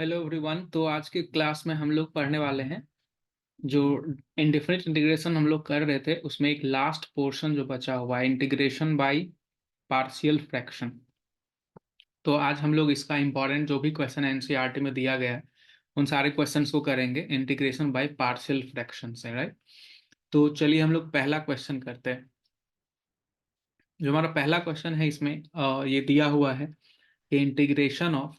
Hello everyone. तो आज के क्लास में हम लोग पढ़ने वाले हैं जो इनडेफिनिट इंटीग्रेशन हम लोग कर रहे थे, उसमें एक लास्ट पोर्शन जो बचा हुआ है, इंटीग्रेशन बाय पार्शियल फ्रैक्शन। तो आज हम लोग इसका इंपॉर्टेंट जो भी क्वेश्चन एनसीईआरटी में दिया गया है उन सारे क्वेश्चंस को करेंगे इंटीग्रेशन बाय पार्शियल फ्रैक्शन से, राइट। तो चलिए हम लोग पहला क्वेश्चन करते हैं। जो हमारा पहला क्वेश्चन है इसमें ये दिया हुआ है कि integration of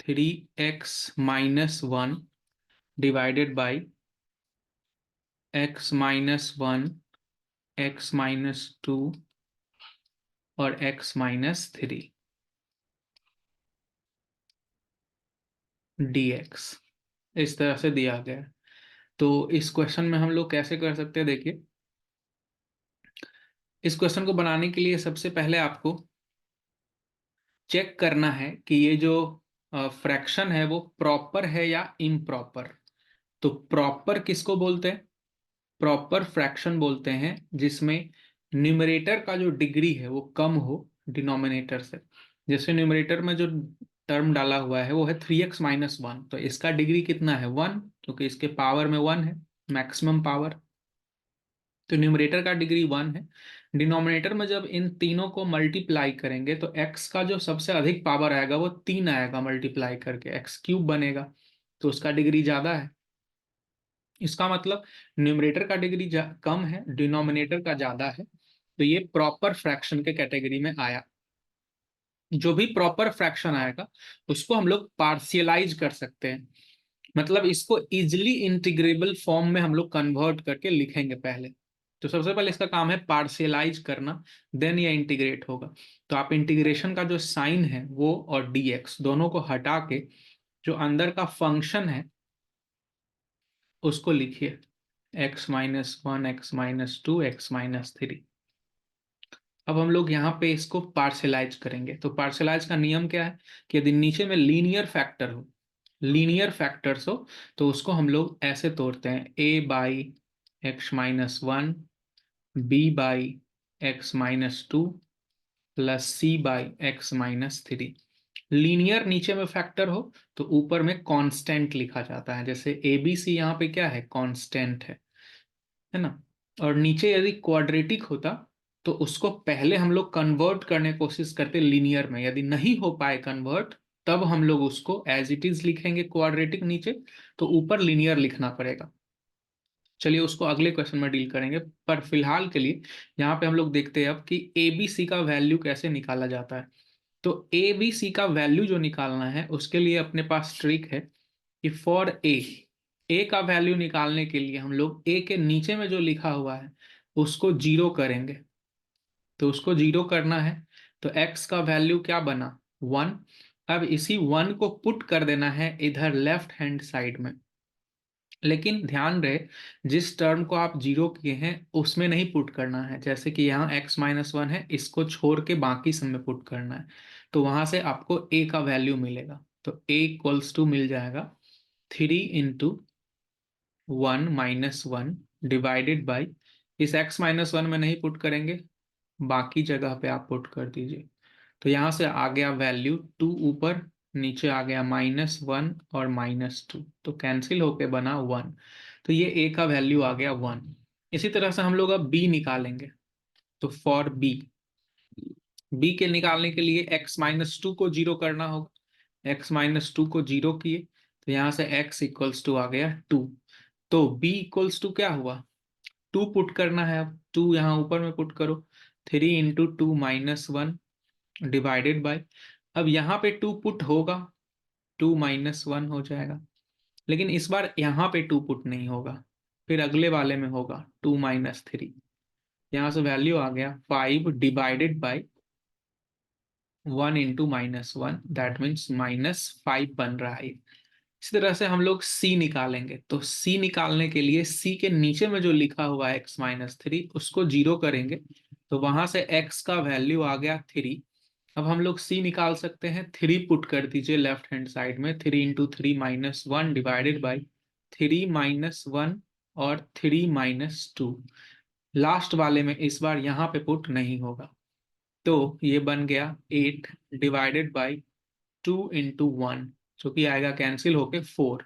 3x-1 divided by x-1, x-2 और x-3 dx इस तरह से दिया गया है। तो इस क्वेश्चन में हम लोग कैसे कर सकते हैं, देखिए। इस क्वेश्चन को बनाने के लिए सबसे पहले आपको चेक करना है कि ये जो फ्रैक्शन है वो प्रॉपर है या इम्प्रॉपर। तो प्रॉपर किसको बोलते हैं? प्रॉपर फ्रैक्शन बोलते हैं जिसमें न्यूमरेटर का जो डिग्री है वो कम हो डिनोमिनेटर से। जैसे न्यूमरेटर में जो टर्म डाला हुआ है वो है 3x-1, तो इसका डिग्री कितना है 1, क्योंकि इसके पावर में 1 है, मैक्सिमम पावर। तो न्यूमरेटर का डिग्री 1 है। डिनोमिनेटर में जब इन तीनों को मल्टीप्लाई करेंगे तो x का जो सबसे अधिक पावर आएगा वो 3 आएगा, मल्टीप्लाई करके x³ बनेगा, तो उसका डिग्री ज्यादा है। इसका मतलब न्यूमरेटर का डिग्री कम है, डिनोमिनेटर का ज्यादा है, तो ये प्रॉपर फ्रैक्शन के कैटेगरी में आया। जो भी प्रॉपर फ्रैक्शन आएगा उसको हम लोग पार्शियलाइज कर सकते हैं, मतलब इसको इजिली इंटीग्रेबल फॉर्म में हम लोग कन्वर्ट करके लिखेंगे पहले। तो सबसे पहले इसका काम है पार्शियलाइज करना, देन ये इंटीग्रेट होगा। तो आप इंटीग्रेशन का जो साइन है वो और dx दोनों को हटा के जो अंदर का फंक्शन है उसको लिखिए, x-1, x-2, x-3। अब हम लोग यहाँ पे इसको पार्शलाइज करेंगे। तो पार्शलाइज का नियम क्या है कि यदि नीचे में लीनियर फैक्टर हो, लीनियर फैक्टर्स हो, तो उसको हम लोग ऐसे तोड़ते हैं, a/x-1, b/x-2 plus c/x-3। Linear नीचे में फैक्टर हो तो ऊपर में कांस्टेंट लिखा जाता है, जैसे ए बी सी यहाँ पे क्या है, कांस्टेंट है ना। और नीचे यदि क्वाड्रेटिक होता तो उसको पहले हम लोग कन्वर्ट करने की कोशिश करते लीनियर में, यदि नहीं हो पाए कन्वर्ट तब हम लोग उसको एज इट इज लिखेंगे क्वाड्रेटिक नीचे, तो ऊपर लीनियर लिखना पड़ेगा। चलिए उसको अगले क्वेश्चन में डील करेंगे, पर फिलहाल के लिए यहाँ पे हम लोग देखते हैं अब कि ए बी सी का वैल्यू कैसे निकाला जाता है। तो ए बी सी का वैल्यू जो निकालना है उसके लिए अपने पास ट्रिक है कि फॉर ए का वैल्यू निकालने के लिए हम लोग ए के नीचे में जो लिखा हुआ है उसको जीरो करेंगे। तो उसको जीरो करना है तो एक्स का वैल्यू क्या बना 1। अब इसी 1 को पुट कर देना है इधर लेफ्ट हैंड साइड में, लेकिन ध्यान रहे जिस टर्म को आप जीरो किए हैं उसमें नहीं पुट करना है। जैसे कि यहाँ x-1 है, इसको छोड़ के बाकी सब में पुट करना है, तो वहां से आपको a का वैल्यू मिलेगा। तो a = मिल जाएगा 3 × 1 - 1 डिवाइडेड बाई, इस x-1 में नहीं पुट करेंगे, बाकी जगह पे आप पुट कर दीजिए। तो यहाँ से आ गया वैल्यू 2 ऊपर, नीचे आ गया -1 और -2, तो कैंसिल होके बना 1। तो ये a का वैल्यू आ गया 1। इसी तरह से हम लोग अब b निकालेंगे। तो फॉर b के निकालने के लिए x-2 को जीरो करना होगा। x-2 को जीरो किए तो यहाँ से x = आ गया 2। तो b = क्या हुआ, 2 पुट करना है। अब 2 यहाँ ऊपर में पुट करो, 3 × 2 - 1 डिवाइडेड बाय, अब यहाँ पे 2 पुट होगा, 2 - 1 हो जाएगा, लेकिन इस बार यहाँ पे 2 पुट नहीं होगा, फिर अगले वाले में होगा 2 - 3। यहाँ से वैल्यू आ गया 5 डिवाइडेड बाई 1 × -1, दैट मीन्स -5 बन रहा है। इसी तरह से हम लोग c निकालेंगे। तो c निकालने के लिए c के नीचे में जो लिखा हुआ है x-3 उसको जीरो करेंगे, तो वहां से x का वैल्यू आ गया 3। अब हम लोग c निकाल सकते हैं, 3 पुट कर दीजिए लेफ्ट हैंड साइड में, 3 × 3 - 1 डिवाइडेड बाई 3 - 1 और 3 - 2। लास्ट वाले में इस बार यहाँ पे पुट नहीं होगा, तो ये बन गया 8 डिवाइडेड बाई 2 × 1 जो कि आएगा कैंसिल होके 4।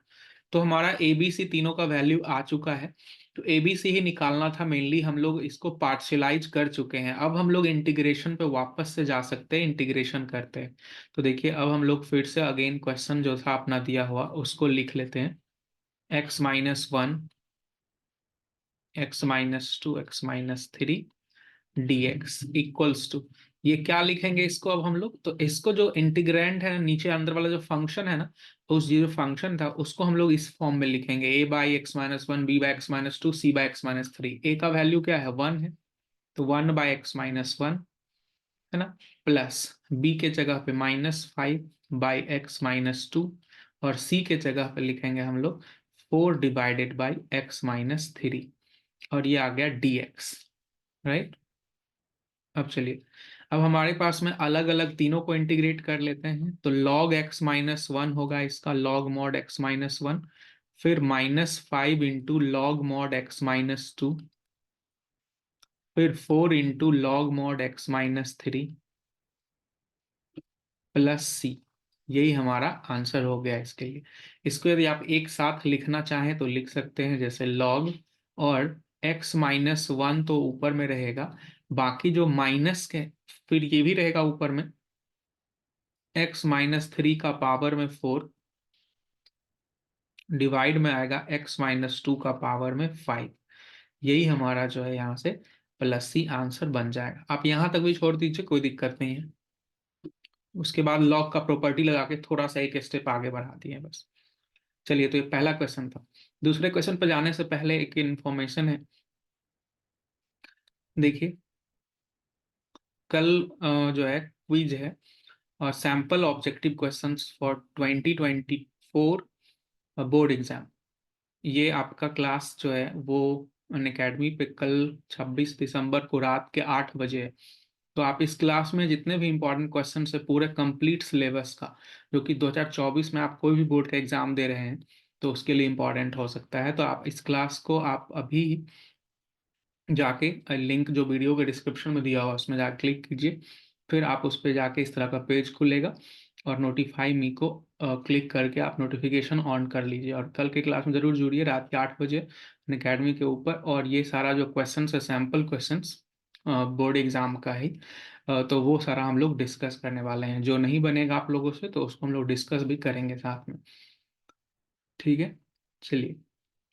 तो हमारा ए बी सी तीनों का वैल्यू आ चुका है। तो ए बी सी ही निकालना था मेनली, हम लोग इसको पार्शलाइज कर चुके हैं। अब हम लोग इंटीग्रेशन पे वापस से जा सकते हैं, इंटीग्रेशन करते हैं। तो देखिए अब हम लोग फिर से अगेन क्वेश्चन जो था अपना दिया हुआ उसको लिख लेते हैं। x-1, x-2, x-3 dx equals to, ये क्या लिखेंगे इसको अब हम लोग, तो इसको जो इंटीग्रैंड है नीचे अंदर वाला जो फंक्शन है ना, उस जो फंक्शन था उसको हम लोग इस फॉर्म में लिखेंगे, a/x-1, b/x-2, c/x-3। a का वैल्यू क्या है 1 है, तो 1/x-1 है ना, प्लस b के जगह पे -5/x-2 और c के जगह पे लिखेंगे हम लोग 4/x-3 और ये आ गया dx, राइट। अब चलिए, अब हमारे पास में अलग अलग तीनों को इंटीग्रेट कर लेते हैं। तो log x-1 होगा इसका log mod x-1, फिर -5 इंटू लॉग मॉड x-2, फिर 4 into log mod x-3 plus C. यही हमारा आंसर हो गया इसके लिए। इसको यदि आप एक साथ लिखना चाहें तो लिख सकते हैं, जैसे log और x-1 तो ऊपर में रहेगा, बाकी जो माइनस के फिर ये भी रहेगा ऊपर में, x-3 का पावर में 4 डिवाइड में आएगा x-2 का पावर में 5। यही हमारा जो है यहाँ से प्लस सी आंसर बन जाएगा। आप यहाँ तक भी छोड़ दीजिए, कोई दिक्कत नहीं है। उसके बाद लॉग का प्रॉपर्टी लगा के थोड़ा सा एक स्टेप आगे बढ़ा दिए बस। चलिए, तो ये पहला क्वेश्चन था। दूसरे क्वेश्चन पर जाने से पहले एक इंफॉर्मेशन है। देखिए, कल जो है क्विज है और sample objective questions for 2024 board exam. ये आपका क्लास जो है वो अनअकैडमी पे कल 26 दिसंबर को रात के 8 बजे है। तो आप इस क्लास में जितने भी इंपॉर्टेंट क्वेश्चन है पूरे कंप्लीट सिलेबस का, जो कि 2024 में आप कोई भी बोर्ड का एग्जाम दे रहे हैं तो उसके लिए इंपॉर्टेंट हो सकता है, तो आप इस क्लास को आप अभी जाके लिंक जो वीडियो के डिस्क्रिप्शन में दिया हुआ उसमें जाके क्लिक कीजिए। फिर आप उस पर जाके इस तरह का पेज खुलेगा और नोटिफाई मी को क्लिक करके आप नोटिफिकेशन ऑन कर लीजिए। और कल के क्लास में जरूर जुड़िए रात के 8 बजे अकेडमी के ऊपर। और ये सारा जो क्वेश्चन है सैम्पल क्वेश्चन बोर्ड एग्जाम का ही, तो वो सारा हम लोग डिस्कस करने वाले हैं। जो नहीं बनेगा आप लोगों से तो उसको हम लोग डिस्कस भी करेंगे साथ में, ठीक है। चलिए,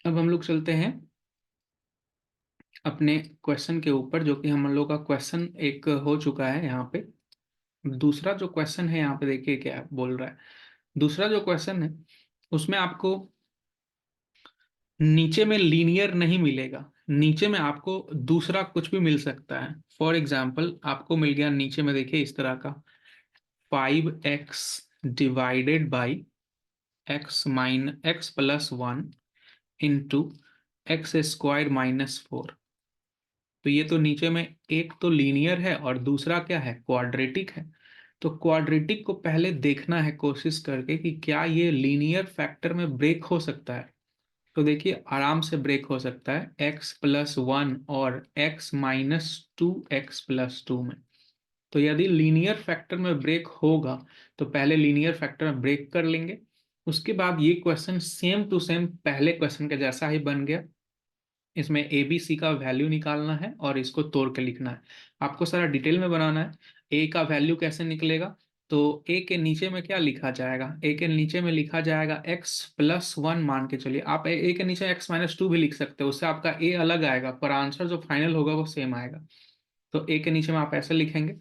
अब हम लोग चलते हैं अपने क्वेश्चन के ऊपर, जो कि हम लोग का क्वेश्चन एक हो चुका है यहाँ पे। दूसरा जो क्वेश्चन है यहाँ पे देखिए क्या बोल रहा है। दूसरा जो क्वेश्चन है उसमें आपको नीचे में लीनियर नहीं मिलेगा, नीचे में आपको दूसरा कुछ भी मिल सकता है। फॉर एग्जाम्पल आपको मिल गया नीचे में, देखिए इस तरह का 5x divided by x+1 into x² - 4। तो ये तो नीचे में एक तो लीनियर है और दूसरा क्या है, क्वाड्रेटिक है। तो क्वाड्रेटिक को पहले देखना है कोशिश करके कि क्या ये लीनियर फैक्टर में ब्रेक हो सकता है। तो देखिए आराम से ब्रेक हो सकता है x+1 और x-2x+2 में। तो यदि लीनियर फैक्टर में ब्रेक होगा तो पहले लीनियर फैक्टर में ब्रेक कर लेंगे। उसके बाद ये क्वेश्चन सेम टू सेम पहले क्वेश्चन के जैसा ही बन गया। इसमें ए बी सी का वैल्यू निकालना है और इसको तोड़ के लिखना है। आपको सारा डिटेल में बनाना है। ए का वैल्यू कैसे निकलेगा, तो ए के नीचे में क्या लिखा जाएगा, ए के नीचे में लिखा जाएगा x+1 मान के चलिए। आप ए के नीचे x-2 भी लिख सकते हो, उससे आपका ए अलग आएगा पर आंसर जो फाइनल होगा वो सेम आएगा। तो ए के नीचे में आप ऐसे लिखेंगे,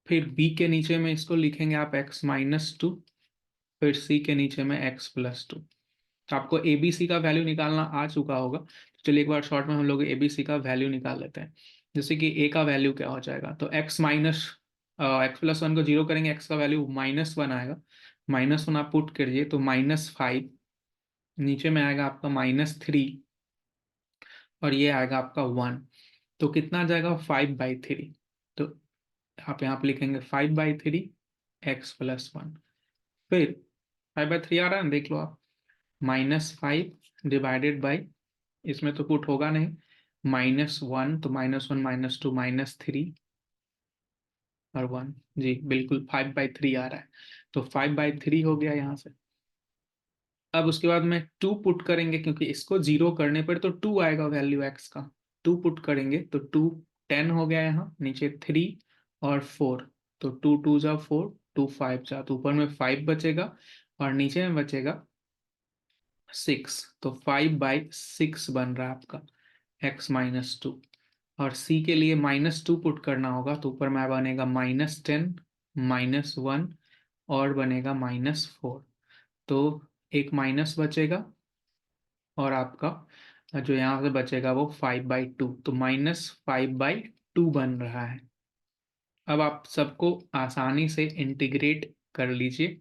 फिर बी के नीचे में इसको लिखेंगे आप x-2, फिर सी के नीचे में x+2। तो आपको एबीसी का वैल्यू निकालना आ चुका होगा, तो चलिए एक बार शॉर्ट में हम लोग एबीसी का वैल्यू निकाल लेते हैं। जैसे कि ए का वैल्यू क्या हो जाएगा, तो x+1 को जीरो करेंगे, एक्स का वैल्यू -1 आएगा। -1 आप पुट करिए तो -5, नीचे में आएगा आपका -3 और ये आएगा आपका 1। तो कितना आ जाएगा 5/3। तो आप यहाँ पे लिखेंगे 5/3 x+1। फिर 5/3 आ रहा है ना, देख लो आप, -5 डिवाइडेड बाई, इसमें तो पुट होगा नहीं, -1 तो -1 -2 -3 और 1। जी बिल्कुल 5/3 आ रहा है, तो 5/3 हो गया यहाँ से। अब उसके बाद में 2 पुट करेंगे, क्योंकि इसको 0 करने पर तो 2 आएगा वैल्यू x का। 2 पुट करेंगे तो 2 10 हो गया, यहाँ नीचे 3 और 4, तो 2 2 जा 4, 2 5 जा, तो ऊपर में 5 बचेगा और नीचे में बचेगा 6, तो 5/6 बन रहा है आपका x-2। और c के लिए -2 पुट करना होगा, तो ऊपर में बनेगा -10 -1 और बनेगा -4, तो एक माइनस बचेगा और आपका जो यहाँ से बचेगा वो 5/2, तो -5/2 बन रहा है। अब आप सबको आसानी से इंटीग्रेट कर लीजिए,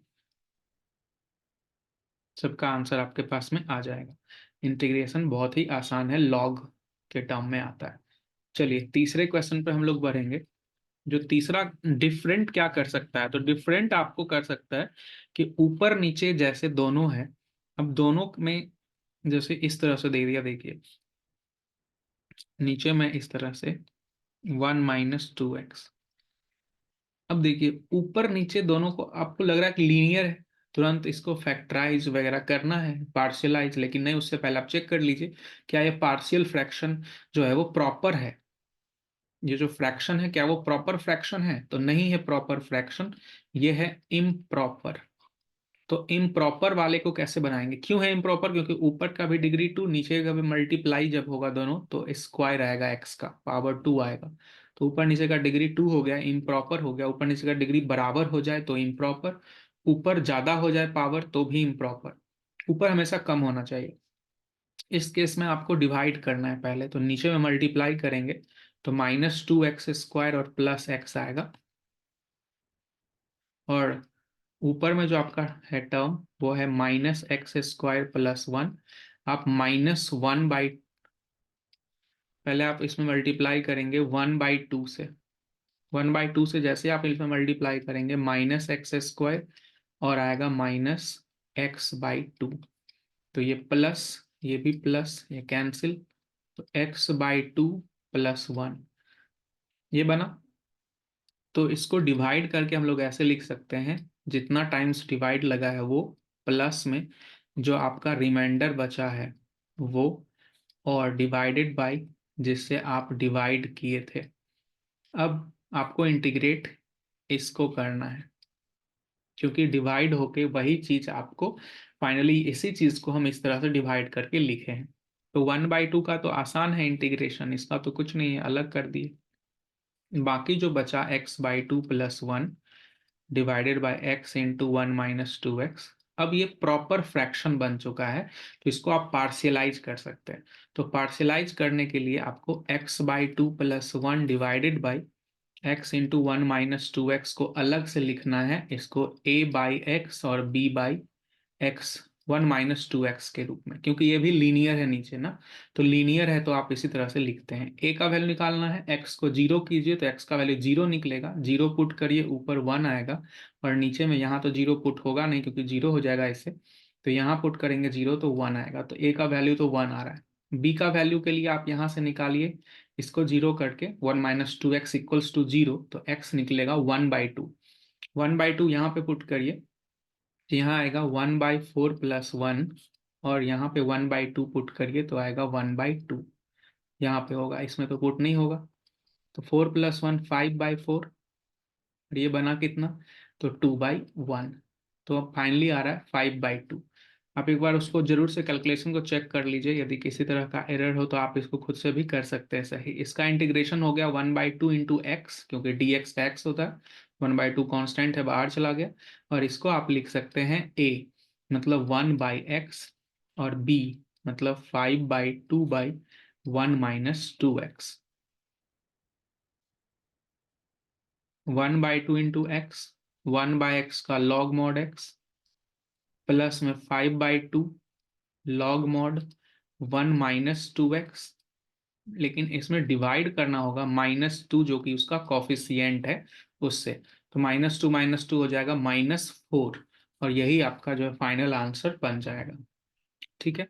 सबका आंसर आपके पास में आ जाएगा। इंटीग्रेशन बहुत ही आसान है, लॉग के टर्म में आता है। चलिए तीसरे क्वेश्चन पे हम लोग बढ़ेंगे। जो तीसरा डिफरेंट क्या कर सकता है, तो डिफरेंट आपको कर सकता है कि ऊपर नीचे जैसे दोनों है, अब दोनों में जैसे इस तरह से दे दिया, देखिए नीचे में इस तरह से 1 - 2x। अब देखिए ऊपर नीचे दोनों को आपको लग रहा है कि लीनियर है, तुरंत इसको फैक्टराइज वगैरह करना है, पार्शियलाइज, लेकिन नहीं, उससे पहले आप चेक कर लीजिए क्या ये पार्शियल फ्रैक्शन जो है वो प्रॉपर है। ये जो फ्रैक्शन है क्या वो प्रॉपर फ्रैक्शन है, तो नहीं है प्रॉपर फ्रैक्शन, ये है इम्प्रॉपर। तो इम्प्रॉपर वाले को कैसे बनाएंगे, क्यों है इम्प्रॉपर, क्योंकि ऊपर का भी डिग्री 2, नीचे का भी मल्टीप्लाई जब होगा दोनों तो स्क्वायर आएगा, x का पावर 2 आएगा, तो ऊपर नीचे का डिग्री 2 हो गया, इम्प्रॉपर हो गया। ऊपर नीचे का डिग्री बराबर हो जाए तो इम्प्रॉपर, ऊपर ज्यादा हो जाए पावर तो भी इम्प्रॉपर। ऊपर हमेशा कम होना चाहिए। इस केस में आपको डिवाइड करना है पहले, तो नीचे में मल्टीप्लाई करेंगे तो -2x² और +x आएगा, और ऊपर में जो आपका है टर्म वो है -x² + 1। आप -1/, पहले आप इसमें मल्टीप्लाई करेंगे 1/2 से, 1/2 से जैसे आप इसमें मल्टीप्लाई करेंगे -x² और आएगा -x/2, तो ये प्लस, ये भी प्लस, ये कैंसिल, तो x/2 + 1 ये बना। तो इसको डिवाइड करके हम लोग ऐसे लिख सकते हैं, जितना टाइम्स डिवाइड लगा है वो प्लस में जो आपका रिमाइंडर बचा है वो, और डिवाइडेड बाय जिससे आप डिवाइड किए थे। अब आपको इंटीग्रेट इसको करना है, क्योंकि डिवाइड होके वही चीज आपको फाइनली, इसी चीज को हम इस तरह से डिवाइड करके लिखे हैं। तो 1/2 का तो आसान है इंटीग्रेशन, इसका तो कुछ नहीं है, अलग कर दिए। बाकी जो बचा x/2 + 1 divided by x × 1 - 2x। अब ये प्रॉपर फ्रैक्शन बन चुका है, तो इसको आप पार्शियलाइज कर सकते हैं। तो पार्शियलाइज करने के लिए आपको x/2 + 1 divided by x × 1 - 2x को अलग से लिखना है, इसको a/x और b/x 1 - 2x के रूप में, क्योंकि ये भी लीनियर है नीचे ना, तो लीनियर है तो आप इसी तरह से लिखते हैं। a का वैल्यू निकालना है, x को 0 कीजिए तो x का वैल्यू 0 निकलेगा, 0 पुट करिए ऊपर 1 आएगा, और नीचे में यहाँ तो 0 पुट होगा नहीं क्योंकि 0 हो जाएगा इससे, तो यहाँ पुट करेंगे 0 तो 1 आएगा, तो a का वैल्यू तो 1 आ रहा है। b का वैल्यू के लिए आप यहाँ से निकालिए, इसको 0 करके 1 - 2x = 0, तो x निकलेगा 1/2। 1/2 यहाँ पे पुट करिए, तो यहाँ आएगा 1/4 + 1, और यहाँ पे 1/2 पुट करिए तो आएगा 1/2, यहाँ पे होगा, इसमें तो पुट नहीं होगा, तो 4 + 1 5/4, और ये बना कितना, तो 2/1, तो अब फाइनली आ रहा है 5/2। आप एक बार उसको जरूर से कैलकुलेशन को चेक कर लीजिए, यदि किसी तरह का एरर हो तो आप इसको खुद से भी कर सकते हैं सही। इसका इंटीग्रेशन हो गया 1/2 × x, क्योंकि dx का x होता है, 1/2 कांस्टेंट है बाहर चला गया, और इसको आप लिख सकते हैं a मतलब 1/x और b मतलब 5/2/1 - 2x। 1/2 × x, 1/x का log mod x, प्लस में 5/2 log mod 1 - 2x, लेकिन इसमें डिवाइड करना होगा -2 जो कि उसका कॉफिशिएंट है उससे, तो -2 हो जाएगा -4, और यही आपका जो है फाइनल आंसर बन जाएगा। ठीक है,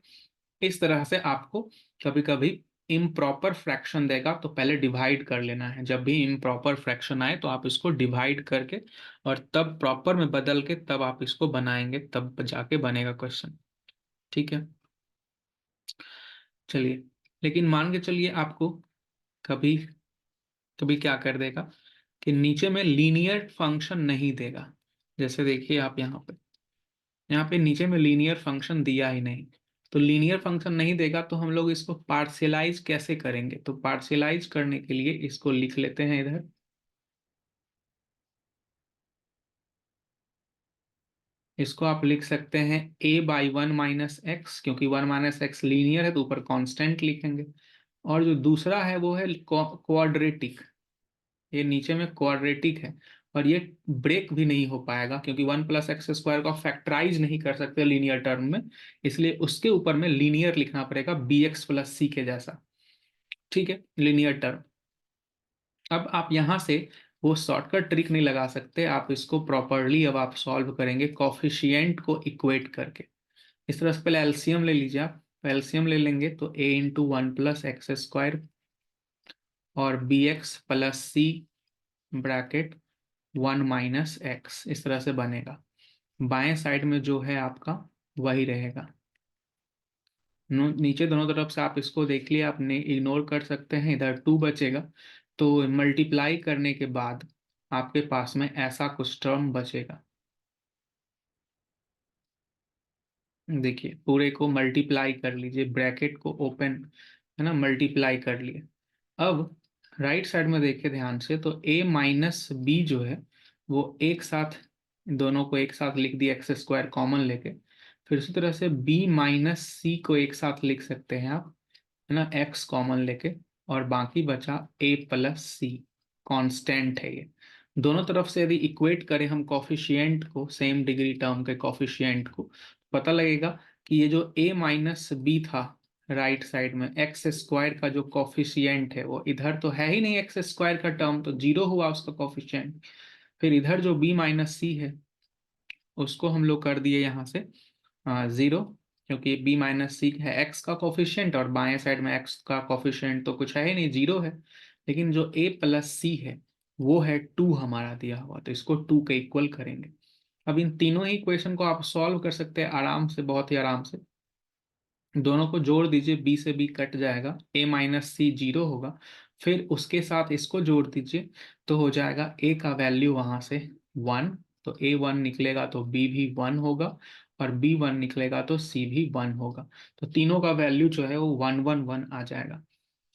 इस तरह से आपको कभी कभी इम्प्रॉपर फ्रैक्शन देगा तो पहले डिवाइड कर लेना है, जब भी इम्प्रॉपर फ्रैक्शन आए तो आप इसको डिवाइड करके और तब प्रॉपर में बदल के तब आप इसको बनाएंगे, तब जाके बनेगा क्वेश्चन। ठीक है, चलिए। लेकिन मान के चलिए आपको कभी कभी क्या कर देगा कि नीचे में लीनियर फंक्शन नहीं देगा। जैसे देखिए आप यहाँ पे नीचे में लीनियर फंक्शन दिया ही नहीं। तो लीनियर फंक्शन नहीं देगा तो हम लोग इसको पार्शियलाइज कैसे करेंगे? तो पार्शियलाइज करने के लिए इसको लिख लेते हैं इधर। इसको आप लिख सकते हैं a/1 - x, क्योंकि 1 - x लीनियर है तो ऊपर कांस्टेंट लिखेंगे। और जो दूसरा है वो है क्वाड्रेटिक। ये नीचे में क्वाड्रेटिक है, और ये ब्रेक भी नहीं हो पाएगा क्योंकि 1 + x² का फैक्टराइज नहीं कर सकते लीनियर टर्म में। इसलिए उसके ऊपर में लीनियर लिखना पड़ेगा, bx + c के जैसा। ठीक है, लीनियर टर्म। अब आप यहां से वो शॉर्टकट ट्रिक नहीं लगा सकते, आप इसको प्रॉपरली अब आप सॉल्व करेंगे कॉफिशिएंट को इक्वेट करके। इस तरह से पहले एलसीएम ले लीजिए आप। एलसीएम ले लेंगे तो a × 1 + x² और bx + c ब्रैकेट 1 - x, इस तरह से बनेगा। बाएं साइड में जो है आपका वही रहेगा। नीचे दोनों तरफ से आप इसको देख लिए, आपने इग्नोर कर सकते हैं, इधर 2 बचेगा। तो मल्टीप्लाई करने के बाद आपके पास में ऐसा कुछ टर्म बचेगा। देखिए पूरे को मल्टीप्लाई कर लीजिए, ब्रैकेट को ओपन, है ना, मल्टीप्लाई कर लिए। अब राइट साइड में देखिए ध्यान से, तो a - b जो है वो एक साथ, दोनों को एक साथ लिख दिया x² कॉमन लेके। फिर उसी तरह से b - c को एक साथ लिख सकते हैं आप, है ना, x कॉमन लेके। और बाकी बचा a + c, कांस्टेंट है ये। दोनों तरफ से यदि इक्वेट करें हम कॉफिशिएंट को, सेम डिग्री टर्म के कॉफिशिएंट को, पता लगेगा कि ये जो a - b था राइट साइड में, x² का जो कॉफिशिएंट है वो इधर तो है ही नहीं, x² का टर्म तो जीरो हुआ उसका कॉफिशिएंट। फिर इधर जो b - c है उसको हम लोग कर दिए यहाँ से जीरो, क्योंकि b - c है x का कॉफिशिएंट और बाएं साइड में x का कॉफिशिएंट तो कुछ है ही नहीं, जीरो है। लेकिन जो a + c है वो है 2 हमारा दिया हुआ, तो इसको 2 के इक्वल करेंगे। अब इन तीनों ही इक्वेशन को आप सॉल्व कर सकते हैं आराम से, बहुत ही आराम से। दोनों को जोड़ दीजिए, b से b कट जाएगा, a - c जीरो होगा। फिर उसके साथ इसको जोड़ दीजिए तो हो जाएगा a का वैल्यू वहां से 1, तो a 1 निकलेगा तो b भी 1 होगा, और b 1 निकलेगा तो c भी 1 होगा। तो तीनों का वैल्यू जो है वो 1 1 1 आ जाएगा।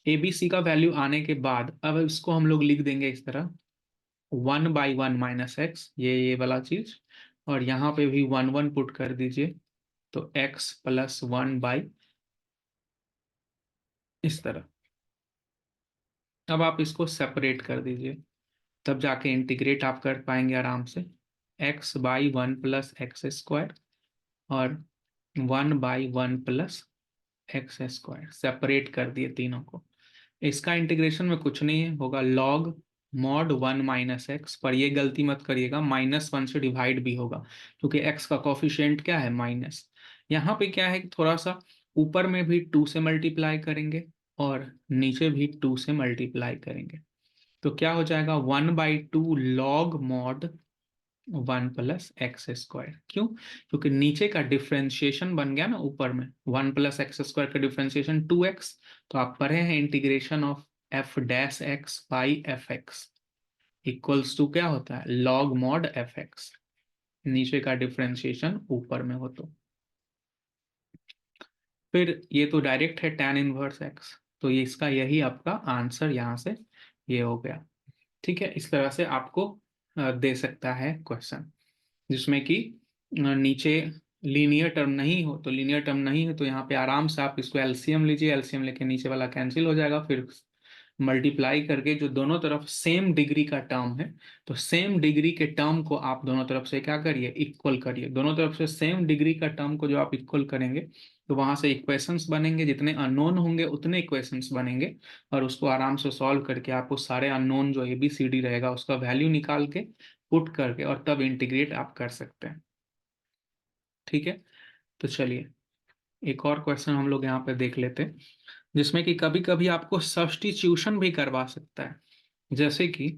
a b c का वैल्यू आने के बाद अब इसको हम लोग लिख देंगे इस तरह, 1/1 - x, ये वाला चीज। और यहाँ पे भी 1 1 पुट कर दीजिए, तो x + 1 इस तरह। अब आप इसको सेपरेट कर दीजिए, तब जाके इंटीग्रेट आप कर पाएंगे आराम से। x/1 + x² और 1/1 + x², सेपरेट कर दिए तीनों को। इसका इंटीग्रेशन में कुछ नहीं है, होगा log mod 1 - x, पर ये गलती मत करिएगा, -1 से डिवाइड भी होगा, क्योंकि x का कॉफिशिएंट क्या है, माइनस। यहाँ पे क्या है कि थोड़ा सा ऊपर में भी 2 से मल्टीप्लाई करेंगे और नीचे भी 2 से मल्टीप्लाई करेंगे। तो क्या हो जाएगा, 1/2 log mod 1 + x²। क्यों? क्योंकि नीचे का डिफ्रेंशिएशन बन गया ना, ऊपर में 1 + x² का डिफ्रेंशिएशन 2x। तो आप पढ़े हैं integration of f'(x/f(x) equals to क्या होता है, log mod f(x), नीचे का डिफ्रेंशिएशन ऊपर में हो तो। फिर ये तो डायरेक्ट है tan 1x, तो ये इसका यही आपका आंसर यहाँ से ये हो गया। ठीक है, इस तरह से आपको दे सकता है क्वेश्चन, जिसमें कि नीचे लीनियर टर्म नहीं हो, तो लीनियर टर्म नहीं है तो यहाँ पे आराम से आप इसको एलसीएम लीजिए, एलसीएम लेके नीचे वाला कैंसिल हो जाएगा। फिर मल्टीप्लाई करके जो दोनों तरफ सेम डिग्री का टर्म है, तो सेम डिग्री के टर्म को आप दोनों तरफ से क्या करिए, इक्वल करिए। दोनों तरफ से सेम डिग्री का टर्म को जो आप इक्वल करेंगे तो वहां से इक्वेशंस बनेंगे, जितने अननोन होंगे उतने इक्वेशंस बनेंगे। और उसको आराम से सॉल्व करके आपको सारे अननोन जो ABCD रहेगा उसका वैल्यू निकाल के पुट करके और तब इंटीग्रेट आप कर सकते हैं। ठीक है, तो चलिए एक और क्वेश्चन हम लोग यहाँ पे देख लेते हैं, जिसमें कि कभी कभी आपको सब्स्टिट्यूशन भी करवा सकता है। जैसे कि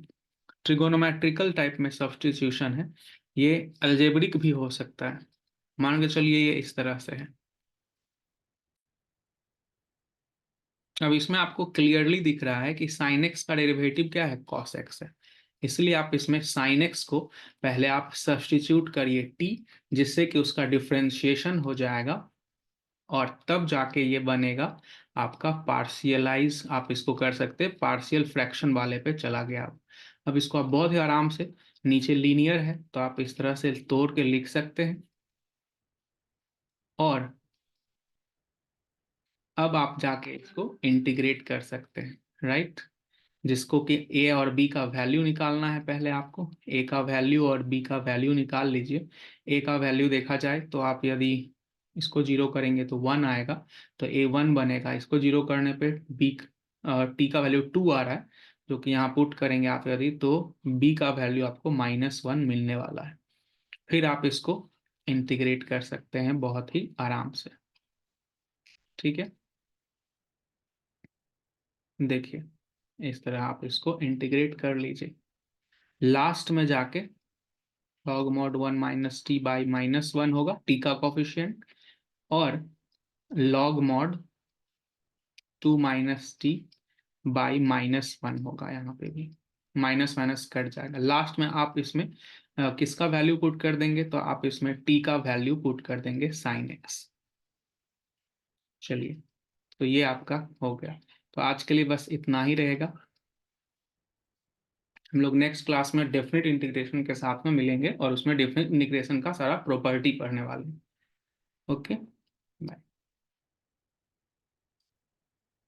ट्रिगोनोमेट्रिकल टाइप में सब्स्टिट्यूशन है, ये अलजेब्रिक भी हो सकता है। मान के चलिए ये इस तरह से है, अब इसमें आपको क्लियरली दिख रहा है कि साइन एक्स का डेरिवेटिव क्या है, कॉस एक्स है। इसलिए आप इसमें साइन एक्स को पहले आप सब्स्टिट्यूट करिए टी, जिससे कि उसका डिफरेंशिएशन हो जाएगा, और तब जाके ये बनेगा आपका पार्शियलाइज। आप इसको कर सकते हैं पार्शियल फ्रैक्शन वाले पे चला गया। अब इसको आप बहुत ही आराम से, नीचे लीनियर है तो आप इस तरह से तोड़ के लिख सकते हैं। और अब आप जाके इसको इंटीग्रेट कर सकते हैं, राइट। जिसको कि ए और बी का वैल्यू निकालना है, पहले आपको ए का वैल्यू और बी का वैल्यू निकाल लीजिए। ए का वैल्यू देखा जाए तो आप यदि इसको जीरो करेंगे तो 1 आएगा, तो ए 1 बनेगा। इसको जीरो करने पे बी टी का वैल्यू 2 आ रहा है, जो कि यहाँ पुट करेंगे आप यदि, तो बी का वैल्यू आपको -1 मिलने वाला है। फिर आप इसको इंटीग्रेट कर सकते हैं बहुत ही आराम से, ठीक है। देखिए, इस तरह आप इसको इंटीग्रेट कर लीजिए। लास्ट में जाके log mod 1 minus T by -1 होगा, टी का कोफिशियंट, और log mod 2 minus T by -1 होगा। यहाँ पे भी माइनस माइनस कट जाएगा। लास्ट में आप इसमें किसका वैल्यू पुट कर देंगे, तो आप इसमें टी का वैल्यू पुट कर देंगे साइन एक्स। चलिए, तो ये आपका हो गया। तो आज के लिए बस इतना ही रहेगा। हम लोग नेक्स्ट क्लास में डेफिनेट इंटीग्रेशन के साथ में मिलेंगे और उसमें डेफिनेट इंटीग्रेशन का सारा प्रॉपर्टी पढ़ने वाले हैं। Okay, bye.